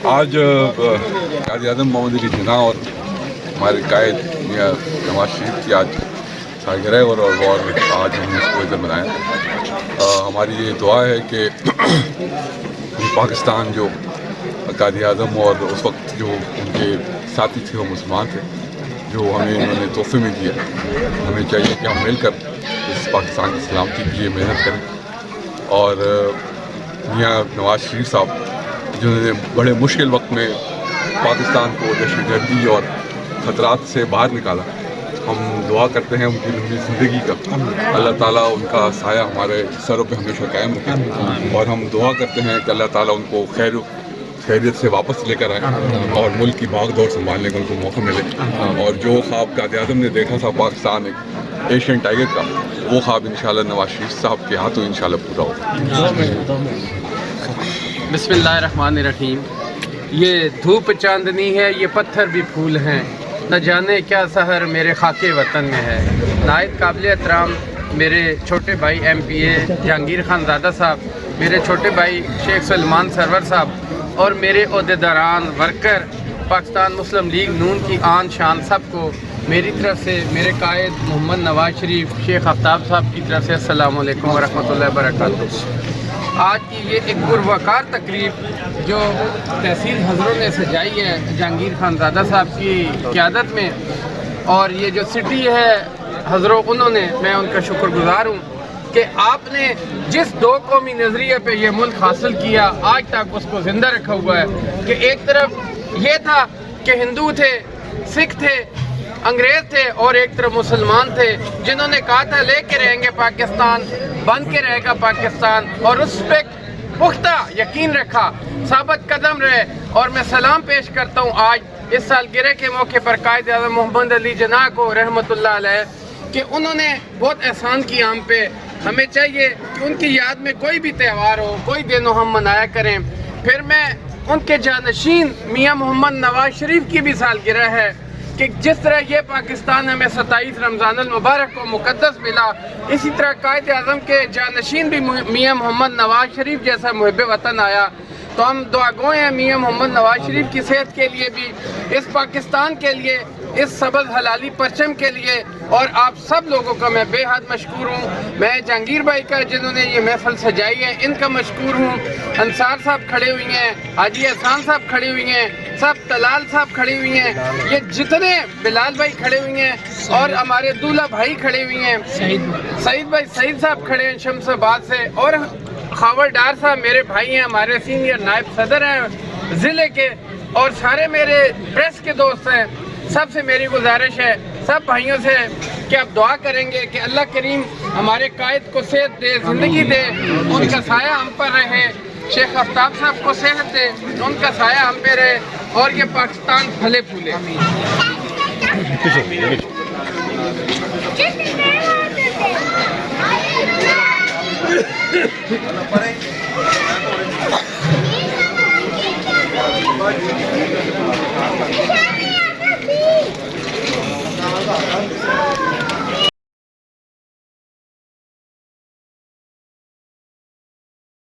آج قائد اعظم محمد علی جناح اور ہمارے قائد میاں نواز شریف کی آج سالگرہ اور آج ہم نے اس کو ادھر منایا. ہماری یہ دعا ہے کہ پاکستان جو قائد اعظم اور اس وقت جو ان کے ساتھی تھے وہ مسلمان تھے, جو ہمیں انہوں نے تحفے میں دیا, ہمیں چاہیے کہ ہم مل کر اس پاکستان کی سلامتی کے لیے محنت کریں. اور میاں نواز شریف صاحب جنہوں نے بڑے مشکل وقت میں پاکستان کو دہشت گردی اور خطرات سے باہر نکالا, ہم دعا کرتے ہیں ان کی لمبی زندگی کا, اللہ تعالیٰ ان کا سایہ ہمارے سروں پہ ہمیشہ قائم رکھے. اور ہم دعا کرتے ہیں کہ اللہ تعالیٰ ان کو خیریت سے واپس لے کر آئے اور ملک کی بھاگ دوڑ سنبھالنے کا ان کو موقع ملے. اور جو خواب قائد اعظم نے دیکھا تھا پاکستان ایک ایشین ٹائگر کا, وہ خواب انشاءاللہ نواز شریف صاحب کے ہاتھوں انشاءاللہ پورا ہوگا. بسم اللہ الرحمن الرحیم. یہ دھوپ چاندنی ہے, یہ پتھر بھی پھول ہیں, نہ جانے کیا سحر میرے خاک وطن میں ہے. نہایت قابل احترام میرے چھوٹے بھائی ایم پی اے جہانگیر خان زادہ صاحب, میرے چھوٹے بھائی شیخ سلمان سرور صاحب اور میرے عہدیداران ورکر پاکستان مسلم لیگ نون کی آن شان سب کو میری طرف سے, میرے قائد محمد نواز شریف شیخ آفتاب صاحب کی طرف سے السلام علیکم ورحمۃ اللہ وبرکاتہ. آج کی یہ ایک پروقار تقریب جو تحصیل حضروں نے سجائی ہے جہانگیر خان زادہ صاحب کی قیادت میں, اور یہ جو سٹی ہے حضروں انہوں نے, میں ان کا شکر گزار ہوں کہ آپ نے جس دو قومی نظریے پہ یہ ملک حاصل کیا آج تک اس کو زندہ رکھا ہوا ہے. کہ ایک طرف یہ تھا کہ ہندو تھے, سکھ تھے, انگریز تھے, اور ایک طرف مسلمان تھے جنہوں نے کہا تھا لے کے رہیں گے پاکستان, بن کے رہے گا پاکستان, اور اس پہ پختہ یقین رکھا, ثابت قدم رہے. اور میں سلام پیش کرتا ہوں آج اس سالگرہ کے موقع پر قائد اعظم محمد علی جناح کو رحمۃ اللہ علیہ, کہ انہوں نے بہت احسان کیا ہم پہ. ہمیں چاہیے کہ ان کی یاد میں کوئی بھی تہوار ہو, کوئی دن ہو, ہم منایا کریں. پھر میں ان کے جانشین میاں محمد نواز شریف کی بھی سالگرہ ہے کہ جس طرح یہ پاکستان ہمیں 27 رمضان المبارک کو مقدس ملا, اسی طرح قائد اعظم کے جانشین بھی میاں محمد نواز شریف جیسا محب وطن آیا. تو ہم دعا گوئے ہیں میاں محمد نواز شریف کی صحت کے لیے بھی, اس پاکستان کے لیے, اس سبز حلالی پرچم کے لیے. اور آپ سب لوگوں کا میں بے حد مشکور ہوں. میں جہانگیر بھائی کا جنہوں نے یہ محفل سجائی ہے ان کا مشکور ہوں. انصار صاحب کھڑے ہوئی ہیں, حاجی احسان صاحب کھڑے ہوئی ہیں, سب طلال صاحب کھڑے ہوئی ہیں, یہ جتنے بلال بھائی کھڑے ہوئی ہیں, اور ہمارے دولہ بھائی کھڑے ہوئی ہیں, سعید بھائی سعید صاحب کھڑے ہیں شمس آباد سے, اور خاور ڈار صاحب میرے بھائی ہیں, ہمارے سینئر نائب صدر ہیں ضلع کے, اور سارے میرے پریس کے دوست ہیں. سب سے میری گزارش ہے سب بھائیوں سے کہ آپ دعا کریں گے کہ اللہ کریم ہمارے قائد کو صحت دے, زندگی دے, ان کا سایہ ہم پر رہے. شیخ آفتاب صاحب کو صحت دے, ان کا سایہ ہم پہ رہے, اور یہ پاکستان پھلے پھولے. آمین.